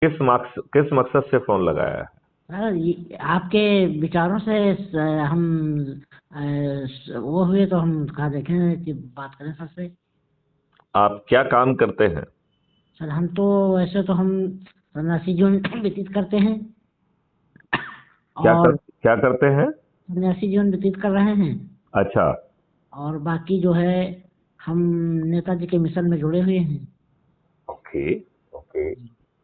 किस मकसद से फोन लगाया है? सर आपके विचारों से हम वो हुए तो हम कहा देखें कि बात करें सर से। आप क्या काम करते हैं? सर हम तो वैसे तो हम सन्यासी जीवन व्यतीत करते हैं और क्या करते हैं? सन्यासी जीवन व्यतीत कर रहे हैं। अच्छा। और बाकी जो है हम नेताजी के मिशन में जुड़े हुए हैं। ओके। ओके।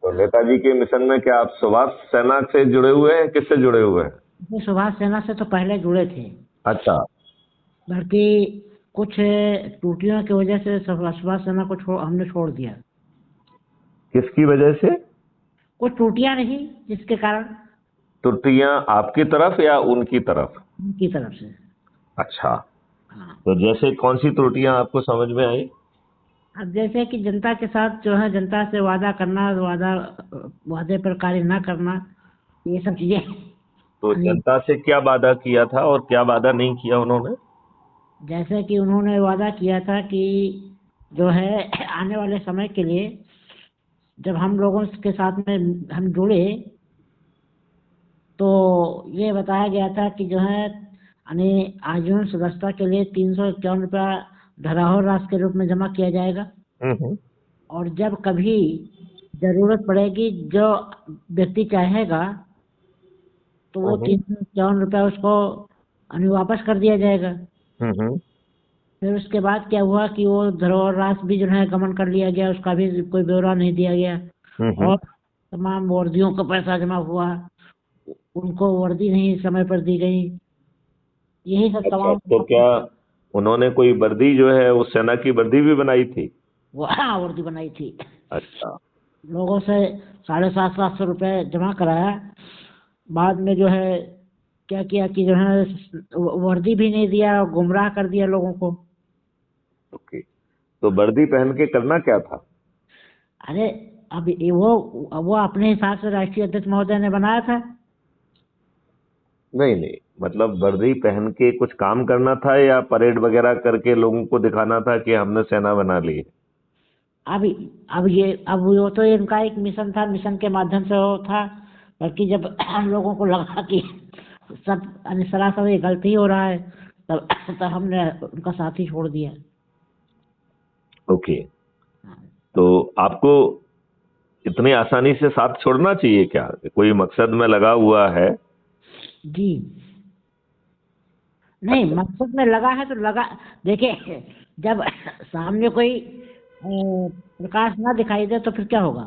तो नेताजी के मिशन में क्या आप सुभाष सेना से जुड़े हुए हैं, किससे जुड़े हुए हैं? ये सुभाष सेना से तो पहले जुड़े थे, अच्छा। बल्कि कुछ त्रुटियों की वजह से सुभाष सेना को हमने छोड़ दिया। किसकी वजह से? कुछ त्रुटियां रही जिसके कारण। त्रुटियां आपकी तरफ या उनकी तरफ? उनकी तरफ से। अच्छा। हाँ। तो जैसे कौन सी त्रुटियां आपको समझ में आई? अब जैसे कि जनता के साथ जो है जनता से वादा करना, वादे पर कार्य ना करना, ये सब चीजें। तो यानी जनता से क्या वादा किया था और क्या वादा नहीं किया उन्होंने? जैसे कि उन्होंने वादा किया था कि जो है आने वाले समय के लिए जब हम लोगों के साथ में हम जुड़े तो ये बताया गया था कि जो है यानी आजीवन सदस्यता के लिए 351 रुपया धरोहर राशि के रूप में जमा किया जाएगा। हम्म। और जब कभी जरूरत पड़ेगी, जो व्यक्ति चाहेगा तो वो हम्म। 351 रुपया उसको यानी वापस कर दिया जाएगा। हम्म। फिर उसके बाद क्या हुआ कि वो धरोहर राशि भी जो है गमन कर लिया गया, उसका भी कोई ब्यौरा नहीं दिया गया। हम्म। और तमाम वर्दियों का पैसा जमा हुआ, उनको वर्दी नहीं समय पर दी गई। यही सब अच्छा, तमाम। तो क्या उन्होंने कोई वर्दी जो है उस सेना की वर्दी भी बनाई थी? वो हाँ, वर्दी बनाई थी। अच्छा। लोगों से 750-700 रुपये जमा कराया। बाद में जो है क्या किया कि जो है वर्दी भी नहीं दिया, गुमराह कर दिया लोगों को। ओके। तो वर्दी पहन के करना क्या था? अरे अब वो अपने हिसाब से राष्ट्रीय अध्यक्ष महोदय ने बनाया था। नहीं नहीं, मतलब वर्दी पहन के कुछ काम करना था या परेड वगैरह करके लोगों को दिखाना था कि हमने सेना बना ली है? अब अब वो तो इनका एक मिशन था, मिशन के माध्यम से वो था। बल्कि जब हम लोगों को लगा कि सब यानी सरासर ये गलती हो रहा है, तब हमने उनका साथ ही छोड़ दिया। ओके। तो आपको इतनी आसानी से साथ छोड़ना चाहिए क्या? कोई मकसद में लगा हुआ है? जी नहीं, अच्छा। मकसद में लगा है तो लगा। देखिए, जब सामने कोई प्रकाश ना दिखाई दे तो फिर क्या होगा।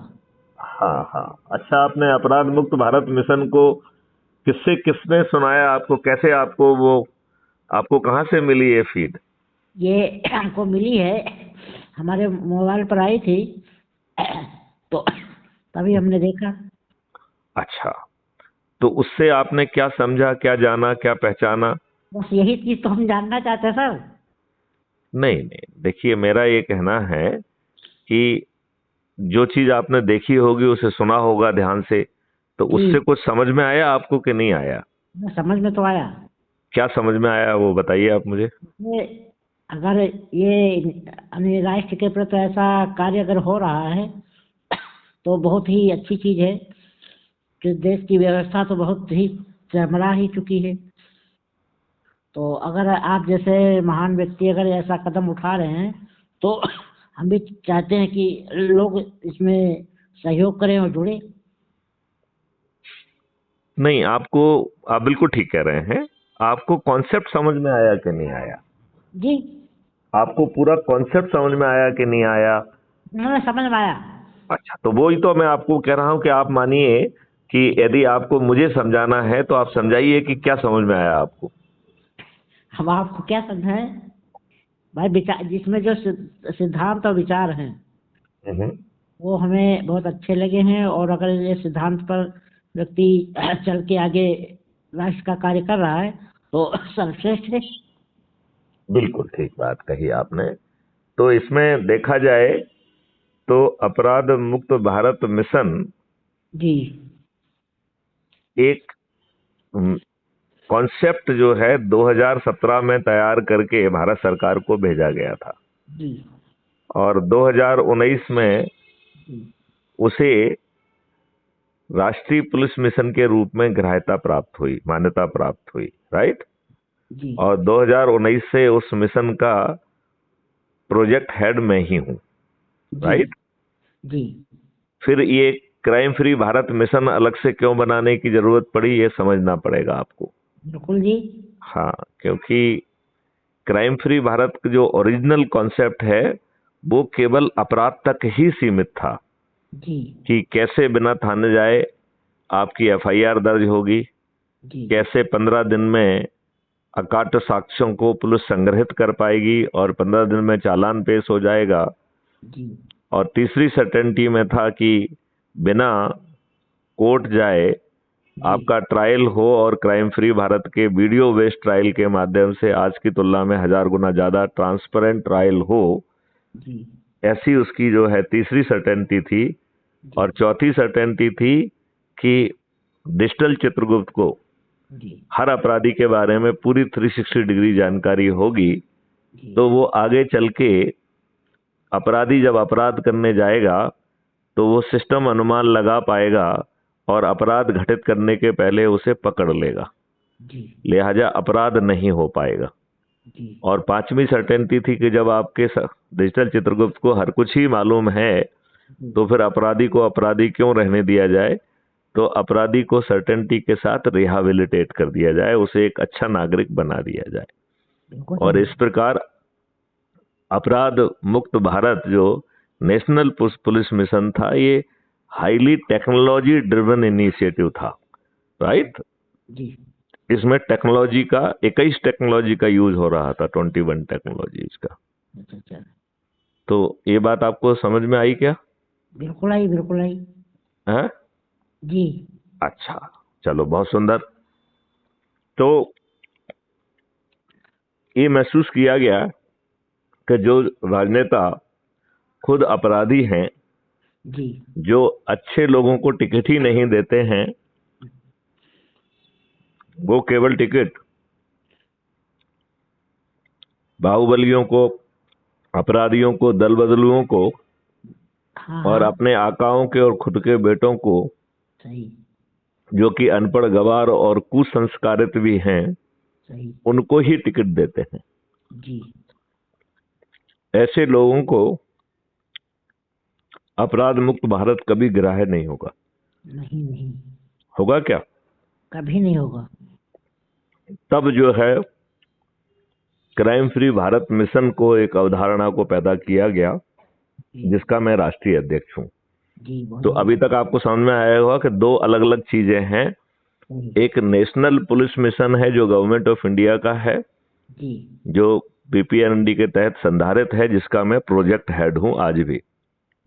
हाँ हाँ। अच्छा, आपने अपराध मुक्त भारत मिशन को किसने सुनाया आपको, कैसे आपको वो, आपको कहाँ से मिली ये फीड? ये हमको मिली है, हमारे मोबाइल पर आई थी तो तभी हमने देखा। अच्छा। तो उससे आपने क्या समझा, क्या जाना, क्या पहचाना? बस यही चीज तो हम जानना चाहते हैं सर। नहीं नहीं, देखिए मेरा ये कहना है कि जो चीज आपने देखी होगी, उसे सुना होगा ध्यान से, तो उससे जी, कुछ समझ में आया आपको कि नहीं आया? समझ में तो आया। क्या समझ में आया वो बताइए आप मुझे। ये अगर ये यानी राष्ट्र के प्रति ऐसा कार्य अगर हो रहा है तो बहुत ही अच्छी चीज है कि देश की व्यवस्था तो बहुत ही चरमरा ही चुकी है। तो अगर आप जैसे महान व्यक्ति अगर ऐसा कदम उठा रहे हैं तो हम भी चाहते हैं कि लोग इसमें सहयोग करें और जुड़े। नहीं, आपको, आप बिल्कुल ठीक कह रहे हैं। आपको कॉन्सेप्ट समझ में आया कि नहीं आया? जी, आपको पूरा कॉन्सेप्ट समझ में आया कि नहीं आया? हमें समझ में आया। अच्छा, तो वो ही तो मैं आपको कह रहा हूं कि आप मानिए कि यदि आपको मुझे समझाना है तो आप समझाइए कि क्या समझ में आया आपको। हम आपको क्या समझाएं भाई, विचार जिसमें जो सिद्धांत और विचार हैं हम्म। वो हमें बहुत अच्छे लगे हैं। और अगर ये सिद्धांत पर व्यक्ति चल के आगे राष्ट्र का कार्य कर रहा है तो सर्वश्रेष्ठ है। बिल्कुल ठीक बात कही आपने। तो इसमें देखा जाए तो अपराध मुक्त भारत मिशन जी एक कॉन्सेप्ट जो है 2017 में तैयार करके भारत सरकार को भेजा गया था, जी और 2019 में जी। उसे राष्ट्रीय पुलिस मिशन के रूप में ग्राह्यता प्राप्त हुई, मान्यता प्राप्त हुई, राइट। जी और 2019 से उस मिशन का प्रोजेक्ट हेड मैं ही हूँ, जी राइट। जी फिर ये क्राइम फ्री भारत मिशन अलग से क्यों बनाने की जरूरत पड़ी, ये समझना पड़ेगा आपको। बिल्कुल जी। हाँ, क्योंकि क्राइम फ्री भारत का जो ओरिजिनल कॉन्सेप्ट है वो केवल अपराध तक ही सीमित था, जी कि कैसे बिना थाने जाए आपकी एफआईआर दर्ज होगी, जी कैसे 15 दिन में अकाट साक्ष्यों को पुलिस संग्रहित कर पाएगी और 15 दिन में चालान पेश हो जाएगा। जी और तीसरी सर्टेनिटी में था कि बिना कोर्ट जाए जी आपका ट्रायल हो, और क्राइम फ्री भारत के वीडियो बेस्ड ट्रायल के माध्यम से आज की तुलना में 1000 गुना ज्यादा ट्रांसपेरेंट ट्रायल हो, जी ऐसी उसकी जो है तीसरी सर्टेनिटी थी। जी और चौथी सर्टेनिटी थी कि डिजिटल चित्रगुप्त को जी हर अपराधी के बारे में पूरी 360 डिग्री जानकारी होगी, जी तो वो आगे चल के अपराधी जब अपराध करने जाएगा तो वो सिस्टम अनुमान लगा पाएगा और अपराध घटित करने के पहले उसे पकड़ लेगा, जी लिहाजा अपराध नहीं हो पाएगा। जी और पांचवी सर्टेनिटी थी कि जब आपके डिजिटल चित्रगुप्त को हर कुछ ही मालूम है जी तो फिर अपराधी को अपराधी क्यों रहने दिया जाए, तो अपराधी को सर्टेनिटी के साथ रिहाबिलिटेट कर दिया जाए, उसे एक अच्छा नागरिक बना दिया जाए। बिल्कुल और सही। इस प्रकार अपराध मुक्त भारत जो नेशनल पुलिस मिशन था, ये हाईली टेक्नोलॉजी ड्रिवन इनिशिएटिव था, राइट। जी इसमें टेक्नोलॉजी का 21 टेक्नोलॉजी का यूज हो रहा था, 21 टेक्नोलॉजीज का। अच्छा अच्छा। तो ये बात आपको समझ में आई क्या? बिल्कुल आई, बिल्कुल आई। है? जी अच्छा, चलो बहुत सुंदर। तो ये महसूस किया गया कि जो राजनेता खुद अपराधी हैं, जी जो अच्छे लोगों को टिकट ही नहीं देते हैं, वो केवल टिकट बाहुबलियों को, अपराधियों को, दल बदलुओं को हाँ और हाँ अपने आकाओं के और खुद के बेटों को, सही जो कि अनपढ़, गवार और कुसंस्कारित भी हैं, सही। उनको ही टिकट देते हैं। जी ऐसे लोगों को अपराध मुक्त भारत कभी ग्राह्य नहीं होगा। नहीं नहीं, होगा क्या? कभी नहीं होगा। तब जो है क्राइम फ्री भारत मिशन को एक अवधारणा को पैदा किया गया, जी जिसका मैं राष्ट्रीय अध्यक्ष हूं। जी बहुत तो अभी बढ़िया। तक आपको समझ में आया होगा कि दो अलग अलग चीजें हैं। सही। एक नेशनल पुलिस मिशन है जो गवर्नमेंट ऑफ इंडिया का है, जी जो पीपीएनडी के तहत संधारित है, जिसका मैं प्रोजेक्ट हेड हूं आज भी।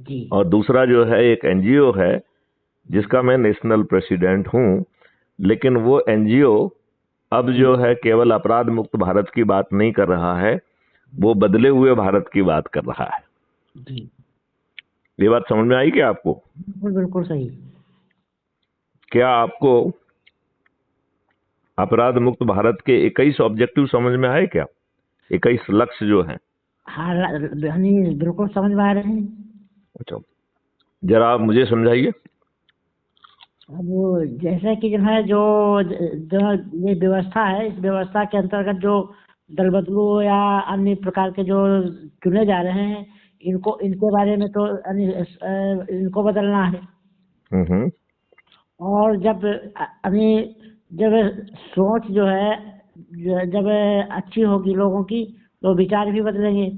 जी और दूसरा जो है एक एनजीओ है जिसका मैं नेशनल प्रेसिडेंट हूं। लेकिन वो एनजीओ अब जो है केवल अपराध मुक्त भारत की बात नहीं कर रहा है, वो बदले हुए भारत की बात कर रहा है। जी ये बात समझ में आई क्या आपको? बिल्कुल बिल्कुल सही। क्या आपको अपराध मुक्त भारत के 21 ऑब्जेक्टिव समझ में आए क्या? 21 लक्ष्य जो हैं। हाँ नहीं, बिल्कुल समझ में आ रहे हैं। अच्छा, जरा आप मुझे समझाइए। अब जैसे कि जो है जो ये व्यवस्था है, इस व्यवस्था के अंतर्गत जो दल बदलू या अन्य प्रकार के जो चुने जा रहे हैं, इनको इनके बारे में तो इनको बदलना है। हम्म। और जब सोच जो है, जब अच्छी होगी लोगों की, तो विचार भी बदलेंगे।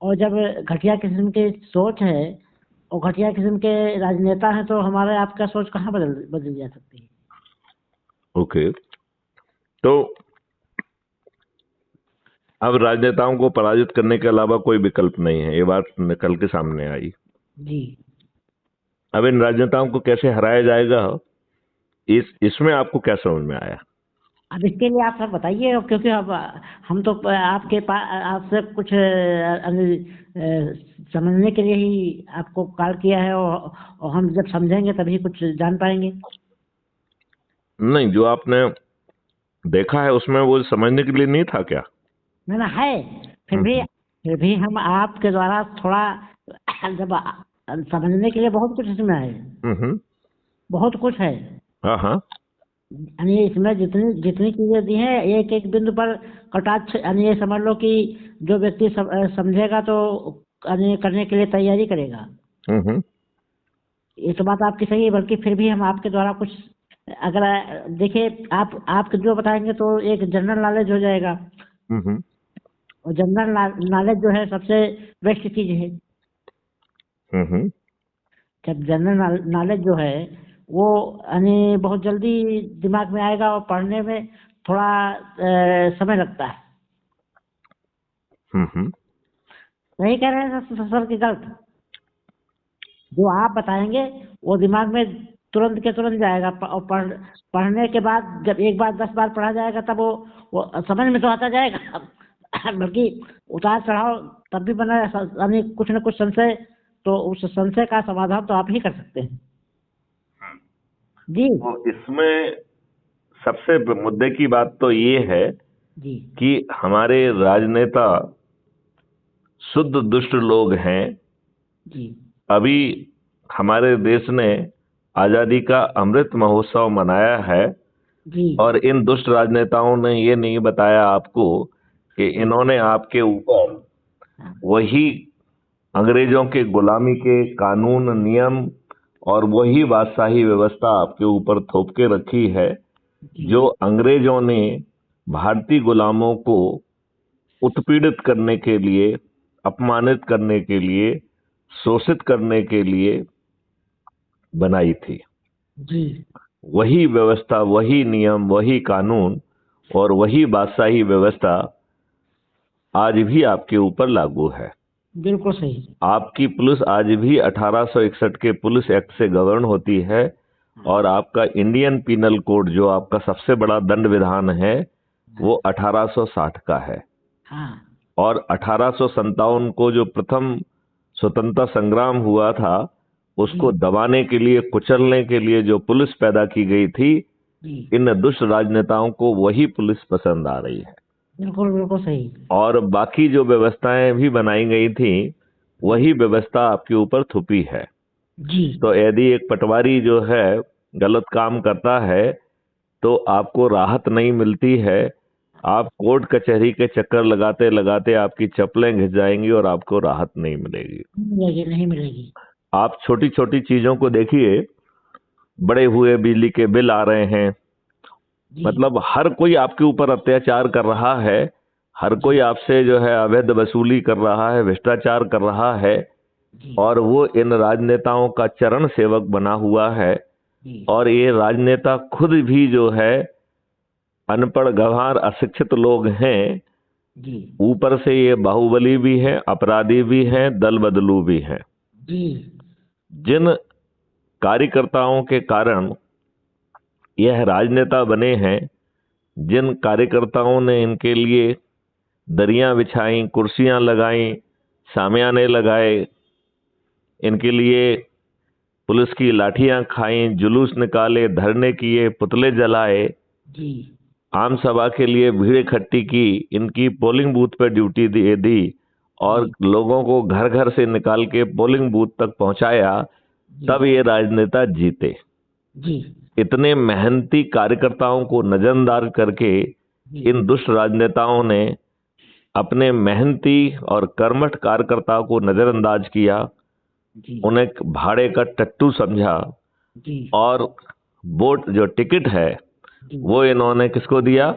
और जब घटिया किस्म की सोच है और घटिया किस्म के राजनेता हैं, तो हमारे आपका सोच कहाँ बदल जा सकती है। ओके, तो अब राजनेताओं को पराजित करने के अलावा कोई विकल्प नहीं है, ये बात निकल के सामने आई। जी अब इन राजनेताओं को कैसे हराया जाएगा, इसमें आपको क्या समझ में आया? अब इसके लिए आप सब बताइए, क्योंकि अब हम तो आपके पास आपसे कुछ समझने के लिए ही आपको कॉल किया है, और हम जब समझेंगे तभी कुछ जान पाएंगे। नहीं, जो आपने देखा है उसमें वो समझने के लिए नहीं था क्या? ना ना है। फिर भी हम्म फिर भी हम आपके द्वारा थोड़ा जब समझने के लिए बहुत कुछ इसमें है। हम्म। बहुत कुछ है। हाँ हाँ। यानी इसमें जितनी जितनी चीजें दी हैं, एक एक बिंदु पर कटाक्ष, यानी ये समझ लो कि जो व्यक्ति समझेगा तो यानी करने के लिए तैयारी करेगा। हम्म। ये तो बात आपकी सही है, बल्कि फिर भी हम आपके द्वारा कुछ, अगर देखिए आप जो बताएंगे तो एक जनरल नॉलेज हो जाएगा। हम्म। और जनरल नॉलेज जो है सबसे बेस्ट चीज है। हम्म। जब जनरल नॉलेज जो है वो यानी बहुत जल्दी दिमाग में आएगा, और पढ़ने में थोड़ा समय लगता है। हम्म। सही कह रहे हैं सर की गलत? जो आप बताएंगे वो दिमाग में तुरंत के तुरंत जाएगा, और पढ़ने के बाद जब एक बार 10 बार पढ़ा जाएगा तब वो समझ में तो आता जाएगा। बल्कि उतार चढ़ाव तब भी बना, यानी कुछ न कुछ संशय, तो उस संशय का समाधान तो आप ही कर सकते हैं जी। तो इसमें सबसे मुद्दे की बात तो ये है जी कि हमारे राजनेता शुद्ध दुष्ट लोग हैं। जी अभी हमारे देश ने आजादी का अमृत महोत्सव मनाया है, जी और इन दुष्ट राजनेताओं ने ये नहीं बताया आपको कि इन्होंने आपके ऊपर हाँ, वही अंग्रेजों के गुलामी के कानून नियम और वही बादशाही व्यवस्था आपके ऊपर थोप के रखी है, जी जो अंग्रेजों ने भारतीय गुलामों को उत्पीड़ित करने के लिए, अपमानित करने के लिए, शोषित करने के लिए बनाई थी। जी वही व्यवस्था, वही नियम, वही कानून और वही बादशाही व्यवस्था आज भी आपके ऊपर लागू है। बिल्कुल सही। आपकी पुलिस आज भी 1861 के पुलिस एक्ट से गवर्न होती है, और आपका इंडियन पीनल कोड जो आपका सबसे बड़ा दंड विधान है वो 1860 का है। हाँ और 1857 को जो प्रथम स्वतंत्रता संग्राम हुआ था उसको दबाने के लिए, कुचलने के लिए जो पुलिस पैदा की गई थी, जी इन दुष्ट राजनेताओं को वही पुलिस पसंद आ रही है। बिल्कुल बिल्कुल सही। और बाकी जो व्यवस्थाएं भी बनाई गई थी वही व्यवस्था आपके ऊपर थुपी है। जी तो यदि एक पटवारी जो है गलत काम करता है तो आपको राहत नहीं मिलती है, आप कोर्ट कचहरी के चक्कर लगाते लगाते आपकी चप्पलें घिस जाएंगी और आपको राहत नहीं मिलेगी। नहीं मिलेगी, नहीं मिलेगी। आप छोटी छोटी चीजों को देखिए, बड़े हुए बिजली के बिल आ रहे हैं, जी मतलब हर कोई आपके ऊपर अत्याचार कर रहा है, हर कोई आपसे जो है अवैध वसूली कर रहा है, भ्रष्टाचार कर रहा है, जी और वो इन राजनेताओं का चरण सेवक बना हुआ है। जी और ये राजनेता खुद भी जो है अनपढ़, गंवार, अशिक्षित लोग हैं। जी ऊपर से ये बाहुबली भी हैं, अपराधी भी हैं, दल बदलू भी हैं। जी जिन कार्यकर्ताओं के कारण यह राजनेता बने हैं, जिन कार्यकर्ताओं ने इनके लिए दरियां बिछाई, कुर्सियां लगाई, शामियाने लगाए, इनके लिए पुलिस की लाठियां खाई, जुलूस निकाले, धरने किए, पुतले जलाए, जी आम सभा के लिए भीड़ इकट्ठी की, इनकी पोलिंग बूथ पर ड्यूटी दी और जी लोगों को घर घर से निकाल के पोलिंग बूथ तक पहुंचाया, तब ये राजनेता जीते। जी इतने मेहनती कार्यकर्ताओं को नजरअंदाज करके इन दुष्ट राजनेताओं ने अपने मेहनती और कर्मठ कार्यकर्ताओं को नजरअंदाज किया, जी उन्हें भाड़े का टट्टू समझा, जी और वोट जो टिकट है जी वो इन्होंने किसको दिया?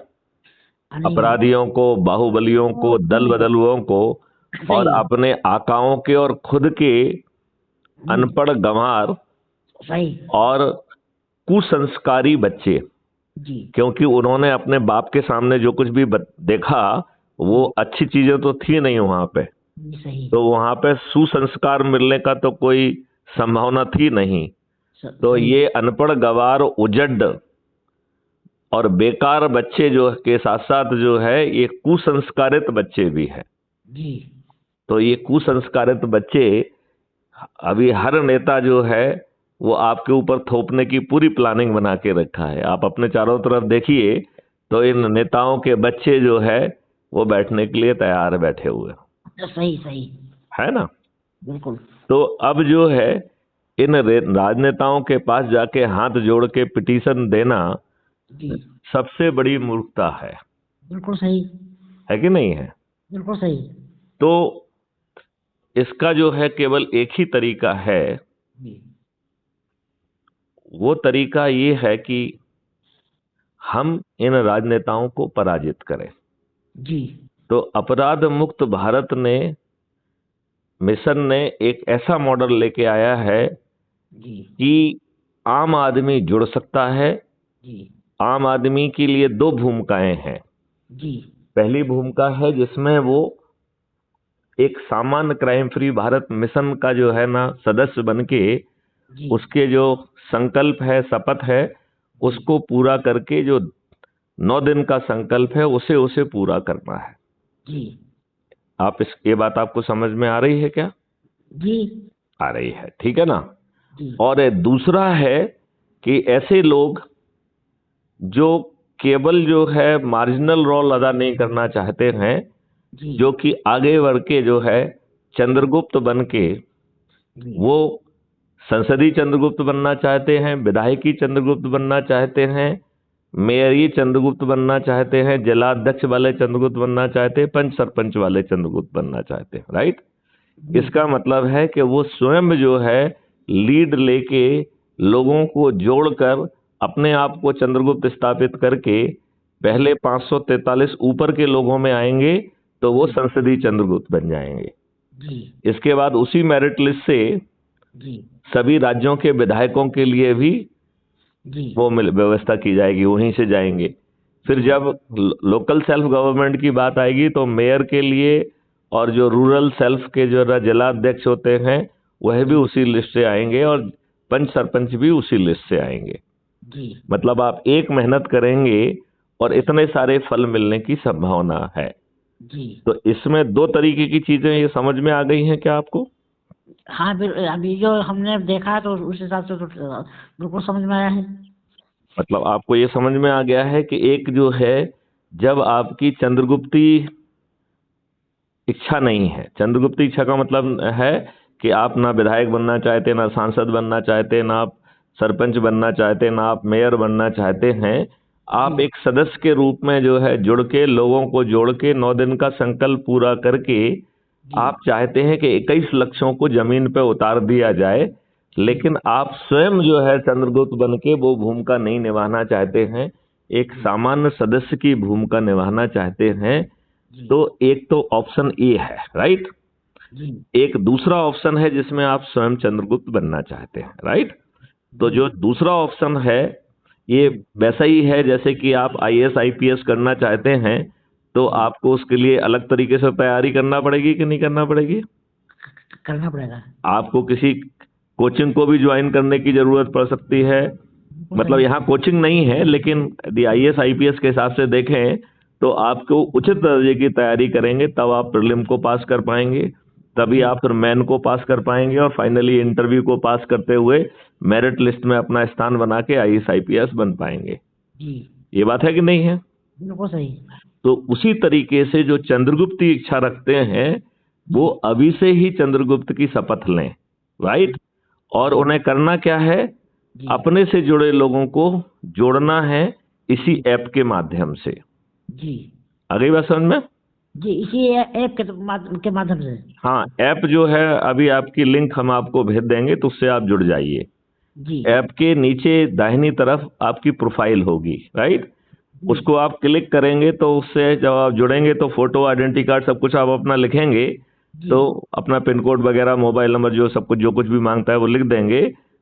अपराधियों को, बाहुबलियों को, दल बदलुओं को, और सही अपने आकाओं के और खुद के अनपढ़, गंवार सही और कुसंस्कारी बच्चे। जी क्योंकि उन्होंने अपने बाप के सामने जो कुछ भी देखा वो अच्छी चीजें तो थी नहीं वहां पे, सही तो वहां पे सुसंस्कार मिलने का तो कोई संभावना थी नहीं। तो सही ये अनपढ़, गंवार, उजड और बेकार बच्चे जो के साथ साथ जो है ये कुसंस्कारित बच्चे भी हैं। जी तो ये कुसंस्कारित बच्चे, अभी हर नेता जो है वो आपके ऊपर थोपने की पूरी प्लानिंग बना के रखा है। आप अपने चारों तरफ देखिए तो इन नेताओं के बच्चे जो है वो बैठने के लिए तैयार बैठे हुए सही सही है ना। बिल्कुल। तो अब जो है इन राजनेताओं के पास जाके हाथ जोड़ के पिटीशन देना जी सबसे बड़ी मूर्खता बिल्कुल सही, है कि नहीं है? बिल्कुल सही। तो इसका जो है केवल एक ही तरीका है, जी वो तरीका ये है कि हम इन राजनेताओं को पराजित करें। जी तो अपराध मुक्त भारत ने मिशन ने एक ऐसा मॉडल लेके आया है जी कि आम आदमी जुड़ सकता है। जी आम आदमी के लिए दो भूमिकाएं हैं। जी पहली भूमिका है जिसमें वो एक सामान्य क्राइम फ्री भारत मिशन का जो है ना सदस्य बन के जी उसके जो संकल्प है, शपथ है, उसको पूरा करके जो 9 दिन का संकल्प है उसे उसे पूरा करना है। जी आप ये बात आपको समझ में आ रही है क्या? जी आ रही है, ठीक है ना? जी और दूसरा है कि ऐसे लोग जो केवल जो है मार्जिनल रोल अदा नहीं करना चाहते हैं, जी जो कि आगे बढ़ के जो है चंद्रगुप्त बन के जी वो संसदीय चंद्रगुप्त बनना चाहते हैं, विधायकी चंद्रगुप्त बनना चाहते हैं, मेयरी चंद्रगुप्त बनना चाहते हैं, जिलाध्यक्ष वाले चंद्रगुप्त बनना चाहते हैं, पंच सरपंच वाले चंद्रगुप्त बनना चाहते हैं, राइट? जी इसका मतलब है कि वो स्वयं जो है लीड लेके लोगों को जोड़कर अपने आप को चंद्रगुप्त स्थापित करके पहले 543 ऊपर के लोगों में आएंगे तो वो संसदीय चंद्रगुप्त बन जाएंगे। जी इसके बाद उसी मेरिट लिस्ट से जी सभी राज्यों के विधायकों के लिए भी जी वो व्यवस्था की जाएगी, वहीं से जाएंगे। फिर जब लोकल सेल्फ गवर्नमेंट की बात आएगी तो मेयर के लिए और जो रूरल सेल्फ के जो जिलाध्यक्ष होते हैं वह भी उसी लिस्ट से आएंगे और पंच सरपंच भी उसी लिस्ट से आएंगे। जी मतलब आप एक मेहनत करेंगे और इतने सारे फल मिलने की संभावना है। जी तो इसमें दो तरीके की चीजें ये समझ में आ गई हैं क्या आपको? हाँ अभी जो हमने देखा तो उस हिसाब से तो बिल्कुल समझ में आया है। मतलब आपको ये समझ में आ गया है कि एक जो है, जब आपकी चंद्रगुप्ती इच्छा नहीं है, चंद्रगुप्ती इच्छा का मतलब है कि आप ना विधायक बनना चाहते, ना सांसद बनना चाहते, ना आप सरपंच बनना चाहते, ना आप मेयर बनना चाहते हैं, आप एक सदस्य के रूप में जो है जुड़ के लोगों को जोड़ के 9 दिन का संकल्प पूरा करके आप चाहते हैं कि 21 लक्ष्यों को जमीन पर उतार दिया जाए, लेकिन आप स्वयं जो है चंद्रगुप्त बन के वो भूमिका नहीं निभाना चाहते हैं, एक सामान्य सदस्य की भूमिका निभाना चाहते हैं। तो एक तो ऑप्शन ए है, राइट? एक दूसरा ऑप्शन है जिसमें आप स्वयं चंद्रगुप्त बनना चाहते हैं, राइट? तो जो दूसरा ऑप्शन है ये वैसा ही है जैसे कि आप आईएएस आईपीएस करना चाहते हैं, तो आपको उसके लिए अलग तरीके से तैयारी करना पड़ेगी कि नहीं करना पड़ेगी? करना पड़ेगा। आपको किसी कोचिंग को भी ज्वाइन करने की जरूरत पड़ सकती है। मतलब यहाँ कोचिंग नहीं है, लेकिन यदि आईएएस आईपीएस के हिसाब से देखें तो आपको उचित दर्जे की तैयारी करेंगे तब आप प्रीलिम को पास कर पाएंगे, तभी आप फिर मेन को पास कर पाएंगे और फाइनली इंटरव्यू को पास करते हुए मेरिट लिस्ट में अपना स्थान बना के आईएएस आईपीएस बन पाएंगे। ये बात है कि नहीं है? बिल्कुल सही। तो उसी तरीके से जो चंद्रगुप्त की इच्छा रखते हैं वो अभी से ही चंद्रगुप्त की शपथ लें, राइट? और उन्हें करना क्या है? अपने से जुड़े लोगों को जोड़ना है इसी ऐप के माध्यम से। जी आ गई बात समझ में? जी, इसी ऐप के माध्यम से। हाँ, ऐप जो है अभी आपकी लिंक हम आपको भेज देंगे तो उससे आप जुड़ जाइए। जी ऐप के नीचे दाहिनी तरफ आपकी प्रोफाइल होगी, राइट? उसको आप क्लिक करेंगे तो उससे जब आप जुड़ेंगे तो फोटो, आइडेंटिटी कार्ड सब कुछ आप अपना लिखेंगे, तो अपना पिन कोड वगैरह, मोबाइल नंबर, जो सब कुछ जो कुछ भी मांगता है वो लिख देंगे,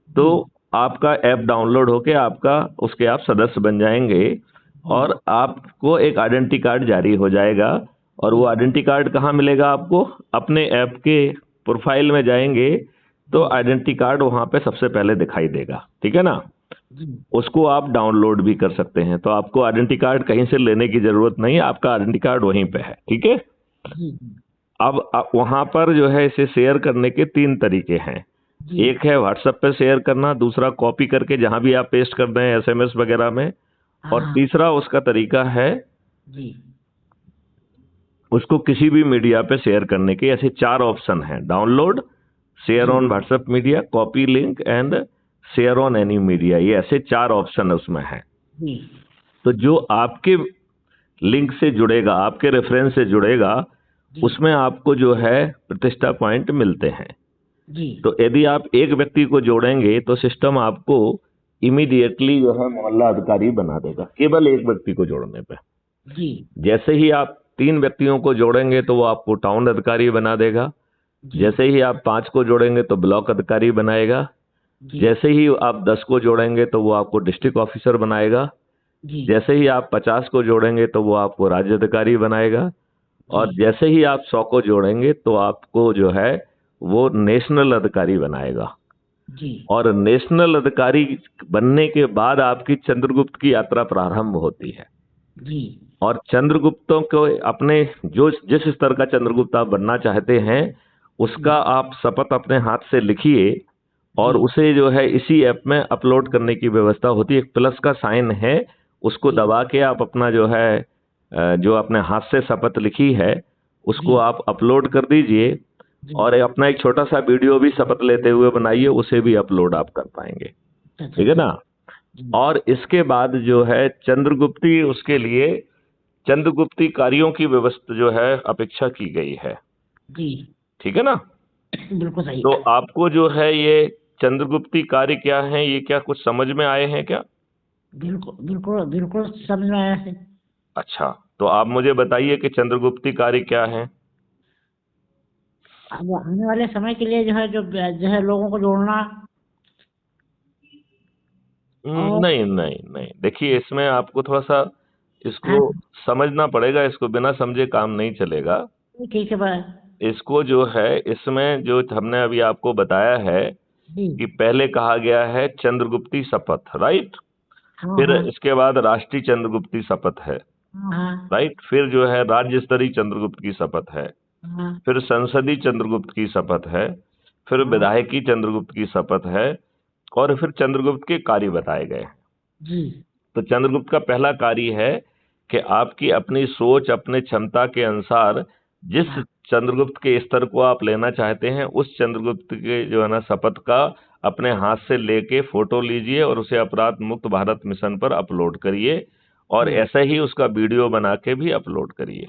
तो आपका ऐप डाउनलोड होके आपका उसके आप सदस्य बन जाएंगे और आपको एक आइडेंटिटी कार्ड जारी हो जाएगा। और वो आइडेंटिटी कार्ड कहाँ मिलेगा आपको? अपने ऐप के प्रोफाइल में जाएंगे तो आइडेंटिटी कार्ड वहां पे सबसे पहले दिखाई देगा, ठीक है ना? उसको आप डाउनलोड भी कर सकते हैं, तो आपको आइडेंटिटी कार्ड कहीं से लेने की जरूरत नहीं, आपका आइडेंटिटी कार्ड वहीं पे है, ठीक है? अब वहां पर जो है इसे शेयर करने के 3 तरीके हैं। एक है व्हाट्सएप पे शेयर करना, दूसरा कॉपी करके जहां भी आप पेस्ट कर दें एसएमएस वगैरह में, और तीसरा उसका तरीका है उसको किसी भी मीडिया पे शेयर करने के। ऐसे 4 ऑप्शन हैं: download, share on WhatsApp media, copy link and share on any media, ये ऐसे 4 ऑप्शन उसमें हैं। जी तो जो आपके लिंक से जुड़ेगा, आपके रेफरेंस से जुड़ेगा, जी उसमें आपको जो है प्रतिष्ठा पॉइंट मिलते हैं। जी तो यदि आप एक व्यक्ति को जोड़ेंगे तो सिस्टम आपको इमीडिएटली जो है मोहल्ला अधिकारी बना देगा, केवल एक व्यक्ति को जोड़ने पे। जी जैसे ही आप 3 व्यक्तियों को जोड़ेंगे तो वो आपको टाउन अधिकारी बना देगा। जी जैसे ही आप 5 को जोड़ेंगे तो ब्लॉक अधिकारी बनाएगा। जी जैसे ही आप 10 को जोड़ेंगे तो वो आपको डिस्ट्रिक्ट ऑफिसर बनाएगा। जी जैसे ही आप 50 को जोड़ेंगे तो वो आपको राज्य अधिकारी बनाएगा। और जैसे ही आप 100 को जोड़ेंगे तो आपको जो है वो नेशनल अधिकारी बनाएगा। जी और नेशनल अधिकारी बनने के बाद आपकी चंद्रगुप्त की यात्रा प्रारंभ होती है। जी और चंद्रगुप्तों को अपने जो जिस स्तर का चंद्रगुप्त आप बनना चाहते हैं उसका आप शपथ अपने हाथ से लिखिए और जी उसे जो है इसी ऐप में अपलोड करने की व्यवस्था होती है। एक प्लस का साइन है, उसको जी दबा के आप अपना जो है जो अपने हाथ से शपथ लिखी है उसको जी आप अपलोड कर दीजिए। जी और अपना एक छोटा सा वीडियो भी शपथ लेते हुए बनाइए, उसे भी अपलोड आप कर पाएंगे। अच्छा ठीक है अच्छा ना। जी और इसके बाद जो है चंद्रगुप्ती, उसके लिए चंद्रगुप्ती कार्यों की व्यवस्था जो है अपेक्षा की गई है। जी ठीक है ना। बिल्कुल सही। तो आपको जो है ये चंद्रगुप्ती कार्य क्या है, ये क्या कुछ समझ में आए हैं क्या? बिल्कुल बिल्कुल बिल्कुल समझ में आया है। अच्छा, तो आप मुझे बताइए कि चंद्रगुप्ती कार्य क्या है। अब आने वाले समय के लिए जो है लोगों को जोड़ना और नहीं नहीं नहीं, देखिए इसमें आपको थोड़ा सा इसको हाँ समझना पड़ेगा, इसको बिना समझे काम नहीं चलेगा। ठीक है इसको जो है इसमें जो हमने अभी आपको बताया है जी कि पहले कहा गया है चंद्रगुप्ती शपथ, राइट। हाँ फिर हाँ इसके बाद राष्ट्रीय चंद्रगुप्ती शपथ है, हाँ हाँ राइट। फिर जो है राज्य स्तरीय चंद्रगुप्त की शपथ है। हाँ फिर संसदीय चंद्रगुप्त की शपथ है। फिर हाँ विधायकी चंद्रगुप्त की शपथ है। और फिर चंद्रगुप्त के कार्य बताए गए हैं। जी तो चंद्रगुप्त का पहला कार्य है कि आपकी अपनी सोच, अपने क्षमता के अनुसार जिस हाँ चंद्रगुप्त के स्तर को आप लेना चाहते हैं उस चंद्रगुप्त के जो है ना शपथ का अपने हाथ से लेके फोटो लीजिए और उसे अपराध मुक्त भारत मिशन पर अपलोड करिए। और हाँ ऐसे ही उसका वीडियो बना के भी अपलोड करिए।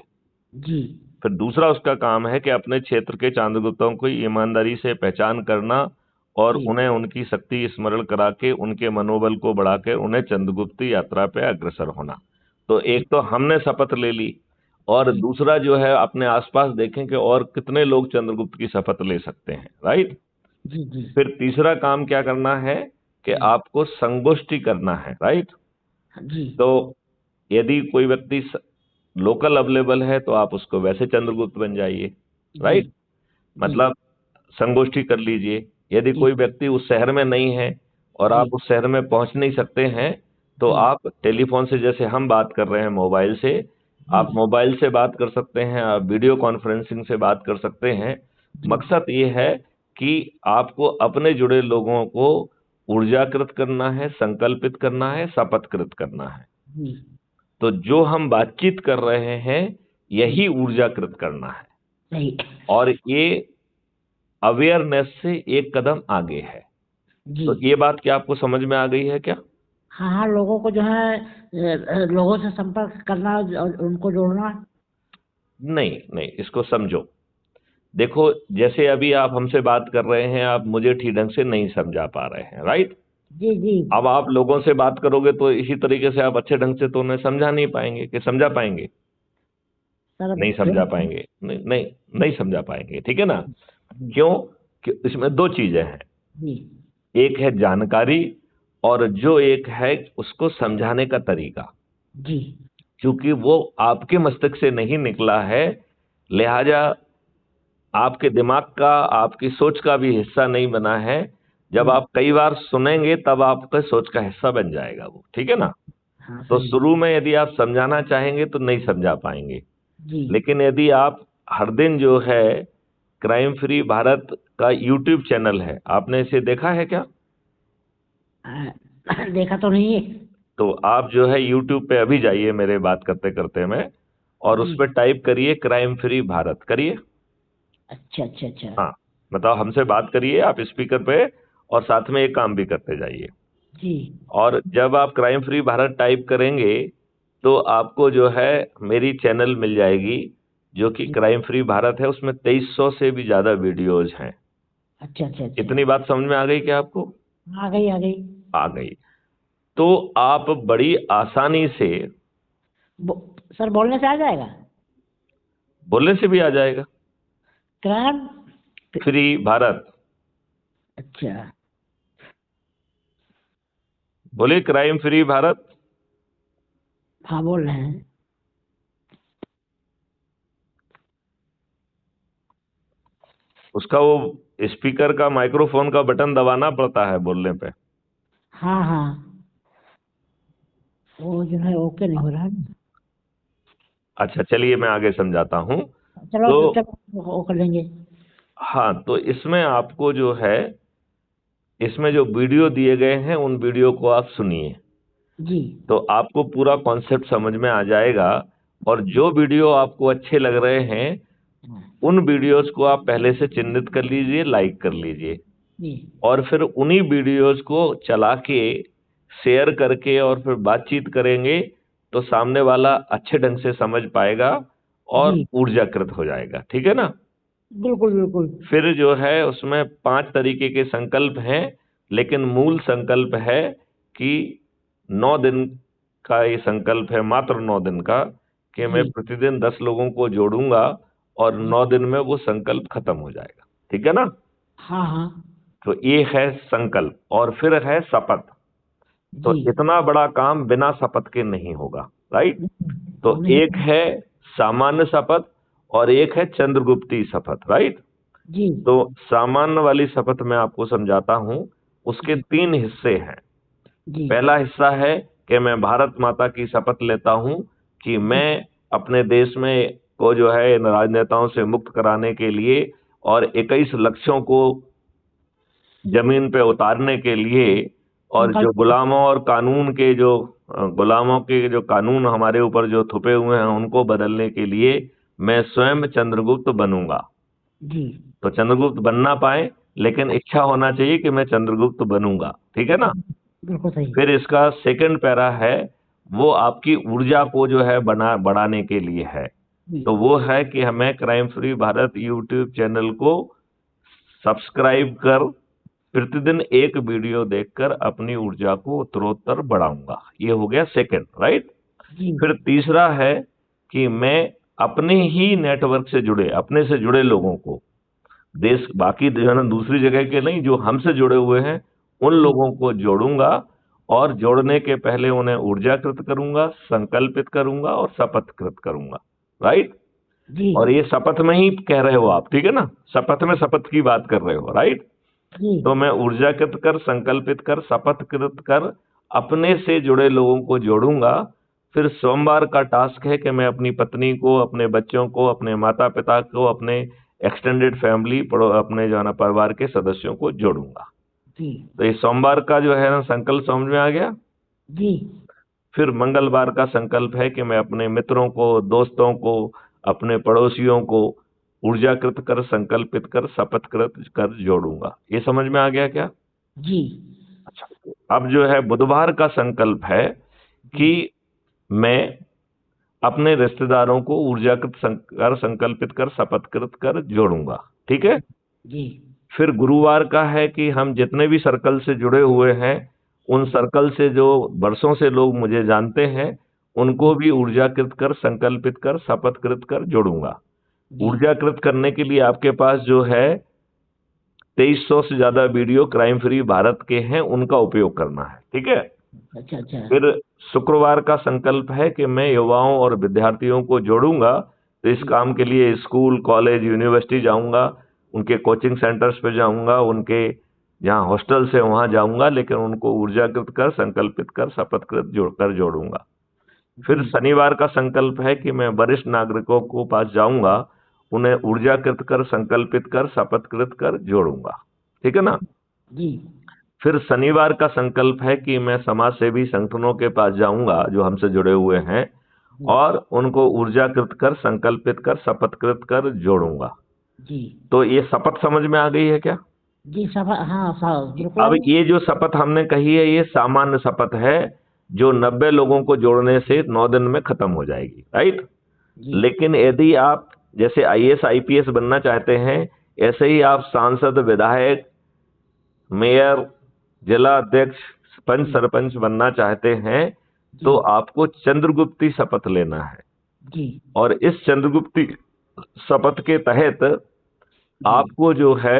जी फिर दूसरा उसका काम है कि अपने क्षेत्र के चंद्रगुप्तों को ईमानदारी से पहचान करना और जी उन्हें उनकी शक्ति स्मरण करा के उनके मनोबल को बढ़ाकर उन्हें चंद्रगुप्त यात्रा पे अग्रसर होना। तो जी एक तो हमने शपथ ले ली, और जी दूसरा जो है अपने आसपास देखें कि और कितने लोग चंद्रगुप्त की शपथ ले सकते हैं, राइट। जी जी फिर तीसरा काम क्या करना है कि जी आपको संगोष्ठी करना है, राइट। जी तो यदि कोई व्यक्ति लोकल अवेलेबल है तो आप उसको वैसे चंद्रगुप्त बन जाइए, जी राइट। जी मतलब संगोष्ठी कर लीजिए। यदि जी कोई व्यक्ति उस शहर में नहीं है और जी आप उस शहर में पहुंच नहीं सकते हैं तो जी आप टेलीफोन से, जैसे हम बात कर रहे हैं मोबाइल से, जी आप मोबाइल से बात कर सकते हैं, आप वीडियो कॉन्फ्रेंसिंग से बात कर सकते हैं। जी मकसद ये है कि आपको अपने जुड़े लोगों को ऊर्जाकृत करना है, संकल्पित करना है, शपथकृत करना है। जी तो जो हम बातचीत कर रहे हैं यही ऊर्जाकृत करना है। सही और ये अवेयरनेस से एक कदम आगे है। जी तो ये बात क्या आपको समझ में आ गई है क्या? हाँ हाँ लोगों को जो है लोगों से संपर्क करना और उनको जोड़ना। नहीं नहीं, इसको समझो। देखो, जैसे अभी आप हमसे बात कर रहे हैं, आप मुझे ठीक ढंग से नहीं समझा पा रहे हैं, राइट। जी जी अब आप लोगों से बात करोगे तो इसी तरीके से आप अच्छे ढंग से तो उन्हें समझा नहीं पाएंगे, कि समझा पाएंगे? सर नहीं फिर समझा पाएंगे, नहीं नहीं, नहीं समझा पाएंगे, ठीक है ना। जी क्यों? कि इसमें दो चीजें हैं। जी एक है जानकारी, और जो एक है उसको समझाने का तरीका। जी क्योंकि वो आपके मस्तिष्क से नहीं निकला है, लिहाजा आपके दिमाग का, आपकी सोच का भी हिस्सा नहीं बना है। जब जी आप कई बार सुनेंगे तब आपके सोच का हिस्सा बन जाएगा वो, ठीक है ना। हाँ तो सही शुरू में यदि आप समझाना चाहेंगे तो नहीं समझा पाएंगे। जी लेकिन यदि आप हर दिन जो है क्राइम फ्री भारत का यूट्यूब चैनल है, आपने इसे देखा है क्या? देखा तो नहीं है। तो आप जो है यूट्यूब पे अभी जाइए मेरे बात करते करते में, और उस जी पर टाइप करिए क्राइम फ्री भारत, करिए। अच्छा अच्छा अच्छा हाँ, मतलब हमसे बात करिए आप स्पीकर पे, और साथ में एक काम भी करते जाइए। जी और जब आप क्राइम फ्री भारत टाइप करेंगे तो आपको जो है मेरी चैनल मिल जाएगी, जो कि जी। क्राइम फ्री भारत है। उसमें 2300 से भी ज्यादा वीडियोज हैं। अच्छा अच्छा अच्छा। इतनी बात समझ में आ गई क्या आपको? आ गई आ गई। आ गई। तो आप बड़ी आसानी से, सर बोलने से आ जाएगा? बोलने से भी आ जाएगा। क्राइम। फ्री भारत, अच्छा। बोले क्राइम फ्री भारत। हाँ बोल रहे हैं। उसका वो स्पीकर का माइक्रोफोन का बटन दबाना पड़ता है बोलने पे। हाँ हाँ, वो जो है ओके नहीं हो रहा है ना। अच्छा चलिए मैं आगे समझाता हूँ। चलो तो चलो वो कर लेंगे। हाँ, तो इसमें आपको जो है, इसमें जो वीडियो दिए गए हैं उन वीडियो को आप सुनिए, जी तो आपको पूरा कॉन्सेप्ट समझ में आ जाएगा। और जो वीडियो आपको अच्छे लग रहे हैं उन वीडियोस को आप पहले से चिन्हित कर लीजिए, लाइक कर लीजिए, जी और फिर उन्हीं वीडियोस को चला के शेयर करके और फिर बातचीत करेंगे तो सामने वाला अच्छे ढंग से समझ पाएगा और जी। ऊर्जाकृत हो जाएगा। ठीक है ना? बिल्कुल बिल्कुल। फिर जो है उसमें 5 तरीके के संकल्प हैं, लेकिन मूल संकल्प है कि 9 दिन का ये संकल्प है, मात्र 9 दिन का, कि मैं जी प्रतिदिन 10 लोगों को जोड़ूंगा और जी। 9 दिन में वो संकल्प खत्म हो जाएगा। ठीक है ना? हाँ हाँ। तो ये है संकल्प, और फिर है शपथ। तो जी। इतना बड़ा काम बिना शपथ के नहीं होगा, राइट? तो नहीं। एक है सामान्य शपथ और एक है चंद्रगुप्ती शपथ, राइट? जी तो सामान्य वाली शपथ मैं आपको समझाता हूं। उसके जी 3 हिस्से हैं। जी पहला हिस्सा है कि मैं भारत माता की शपथ लेता हूं कि मैं अपने देश में को जो है इन राजनेताओं से मुक्त कराने के लिए और 21 लक्ष्यों को जमीन पे उतारने के लिए, और जो संकल्प। गुलामों और कानून के जो गुलामों के जो कानून हमारे ऊपर जो थुपे हुए हैं उनको बदलने के लिए मैं स्वयं चंद्रगुप्त बनूंगा। जी तो चंद्रगुप्त बन ना पाए, लेकिन इच्छा होना चाहिए कि मैं चंद्रगुप्त बनूंगा। ठीक है ना? बिल्कुल सही। फिर इसका सेकंड पैरा है, वो आपकी ऊर्जा को जो है बढ़ाने के लिए है। जी तो वो है कि हमें crime free Bharat YouTube channel को सब्सक्राइब कर प्रतिदिन एक वीडियो देखकर अपनी ऊर्जा को उत्तरोत्तर बढ़ाऊंगा। ये हो गया सेकंड, राइट? जी फिर तीसरा है कि मैं अपने ही नेटवर्क से जुड़े, अपने से जुड़े लोगों को, देश बाकी जो है ना दूसरी जगह के नहीं, जो हमसे जुड़े हुए हैं उन जी लोगों को जोड़ूंगा, और जोड़ने के पहले उन्हें ऊर्जाकृत करूंगा, संकल्पित करूंगा और शपथकृत करूंगा, राइट? जी और ये शपथ में ही कह रहे हो आप, ठीक है ना? शपथ में शपथ की बात कर रहे हो, राइट? जी तो मैं ऊर्जाकृत कर, संकल्पित कर, शपथकृत कर अपने से जुड़े लोगों को जोड़ूंगा। फिर सोमवार का टास्क है कि मैं अपनी पत्नी को, अपने बच्चों को, अपने माता पिता को, अपने एक्सटेंडेड फैमिली, अपने जो है ना परिवार के सदस्यों को जोड़ूंगा। जी तो ये सोमवार का जो है ना संकल्प समझ में आ गया। जी फिर मंगलवार का संकल्प है कि मैं अपने मित्रों को, दोस्तों को, अपने पड़ोसियों को ऊर्जाकृत कर, संकल्पित कर, शपथकृत कर जोड़ूंगा। ये समझ में आ गया क्या? जी अच्छा, अब जो है बुधवार का संकल्प है कि मैं अपने रिश्तेदारों को ऊर्जाकृत कर, संकल्पित कर, शपथकृत कर जोड़ूंगा। ठीक है? जी फिर गुरुवार का है कि हम जितने भी सर्कल से जुड़े हुए हैं, उन सर्कल से जो वर्षों से लोग मुझे जानते हैं, उनको जी भी ऊर्जाकृत कर, संकल्पित कर, शपथकृत कर जोड़ूंगा। जी। ऊर्जाकृत करने के लिए आपके पास जो है 2300 से ज्यादा वीडियो क्राइम फ्री भारत के हैं, उनका उपयोग करना है। ठीक है? अच्छा अच्छा। फिर शुक्रवार का संकल्प है कि मैं युवाओं और विद्यार्थियों को जोड़ूंगा। तो इस जी काम के लिए स्कूल, कॉलेज, यूनिवर्सिटी जाऊंगा, उनके कोचिंग सेंटर्स पे जाऊंगा, उनके जहाँ हॉस्टल से वहां जाऊंगा, लेकिन उनको ऊर्जाकृत कर, संकल्पित कर, शपथकृत जोड़कर जोड़ूंगा। जी फिर शनिवार का संकल्प है कि मैं वरिष्ठ नागरिकों को पास जाऊंगा, उन्हें ऊर्जाकृत कर, संकल्पित कर, शपथकृत कर जोड़ूंगा। ठीक है ना? जी फिर शनिवार का संकल्प है कि मैं समाज सेवी संगठनों के पास जाऊंगा जो हमसे जुड़े हुए हैं, जी और उनको ऊर्जाकृत कर, संकल्पित कर, शपथकृत कर जोड़ूंगा। जी तो ये शपथ समझ में आ गई है क्या? जी, सब हाँ, सब बिल्कुल अब है। ये जो शपथ हमने कही है ये सामान्य शपथ है, जो 90 लोगों को जोड़ने से 9 दिन में खत्म हो जाएगी, राइट। जी लेकिन यदि आप जैसे आईएएस आईपीएस बनना चाहते हैं, ऐसे ही आप सांसद, विधायक, मेयर, जिला अध्यक्ष, पंच, जी सरपंच बनना चाहते हैं, जी तो आपको चंद्रगुप्ती शपथ लेना है। जी और इस चंद्रगुप्ती शपथ के तहत जी आपको जो है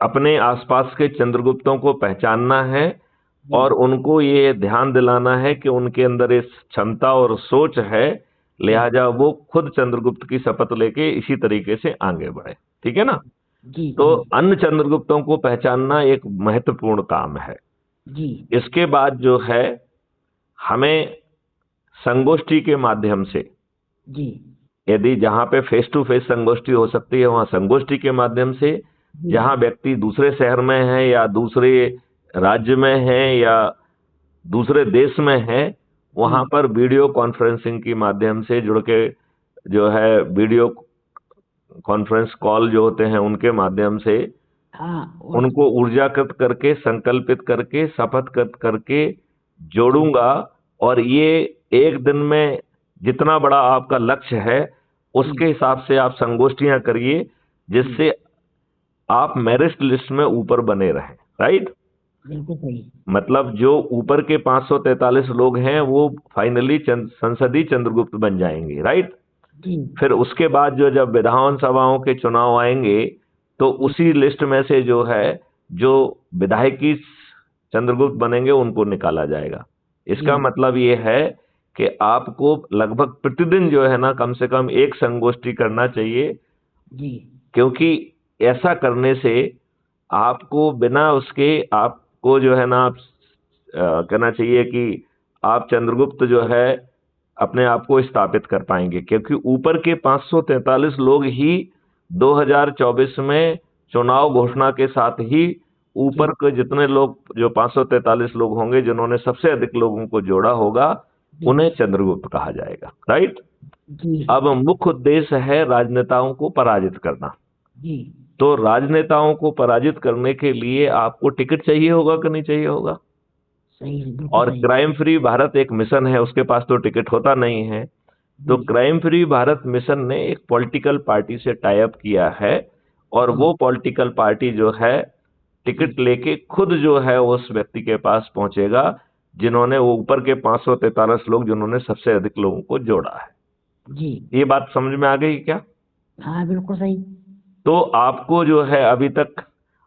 अपने आसपास के चंद्रगुप्तों को पहचानना है, जी और उनको ये ध्यान दिलाना है कि उनके अंदर इस क्षमता और सोच है, जी लिहाजा वो खुद चंद्रगुप्त की शपथ लेके इसी तरीके से आगे बढ़े। ठीक है ना? जी तो जी अन्य चंद्रगुप्तों को पहचानना एक महत्वपूर्ण काम है। जी इसके बाद जो है हमें संगोष्ठी के माध्यम से, जी यदि जहां पे फेस टू फेस संगोष्ठी हो सकती है वहां संगोष्ठी के माध्यम से, जी जहां व्यक्ति दूसरे शहर में है या दूसरे राज्य में है या दूसरे देश में है, जी वहां पर वीडियो कॉन्फ्रेंसिंग के माध्यम से जुड़ के जो है वीडियो कॉन्फ्रेंस कॉल जो होते हैं उनके माध्यम से हाँ उनको ऊर्जाकृत करके, संकल्पित करके, शपथ करके जोड़ूंगा। और ये एक दिन में जितना बड़ा आपका लक्ष्य है जी उसके हिसाब से आप संगोष्ठियां करिए, जी जिससे आप मेरिट लिस्ट में ऊपर बने रहें, राइट। बिल्कुल सही। मतलब जो ऊपर के 543 लोग हैं वो फाइनली संसदीय चंद्रगुप्त बन जाएंगे, राइट। जी फिर उसके बाद जो जब विधानसभाओं के चुनाव आएंगे तो जी उसी लिस्ट में से जो है जो विधायकी चंद्रगुप्त बनेंगे उनको निकाला जाएगा। जी इसका मतलब ये है कि आपको लगभग प्रतिदिन जो है ना कम से कम एक संगोष्ठी करना चाहिए, जी क्योंकि ऐसा करने से आपको बिना उसके आपको जो है ना आप कहना चाहिए कि आप चंद्रगुप्त जो है अपने आप को स्थापित कर पाएंगे, क्योंकि ऊपर के 543 लोग ही 2024 में चुनाव घोषणा के साथ ही ऊपर जी के जितने लोग जो 543 लोग होंगे जिन्होंने सबसे अधिक लोगों को जोड़ा होगा जी उन्हें चंद्रगुप्त कहा जाएगा, राइट। जी अब मुख्य उद्देश्य है राजनेताओं को पराजित करना। जी तो राजनेताओं को पराजित करने के लिए आपको टिकट चाहिए होगा कि नहीं चाहिए होगा? सही है, बिल्कुल और सही। क्राइम फ्री भारत एक मिशन है, उसके पास तो टिकट होता नहीं है। तो जी क्राइम फ्री भारत मिशन ने एक पॉलिटिकल पार्टी से टाई अप किया है, और जी वो पॉलिटिकल पार्टी जो है जी टिकट लेके खुद जो है उस व्यक्ति के पास पहुंचेगा जिन्होंने वो ऊपर के 543 लोग जिन्होंने सबसे अधिक लोगों को जोड़ा है। जी ये बात समझ में आ गई क्या? हाँ, बिल्कुल सही। तो आपको जो है अभी तक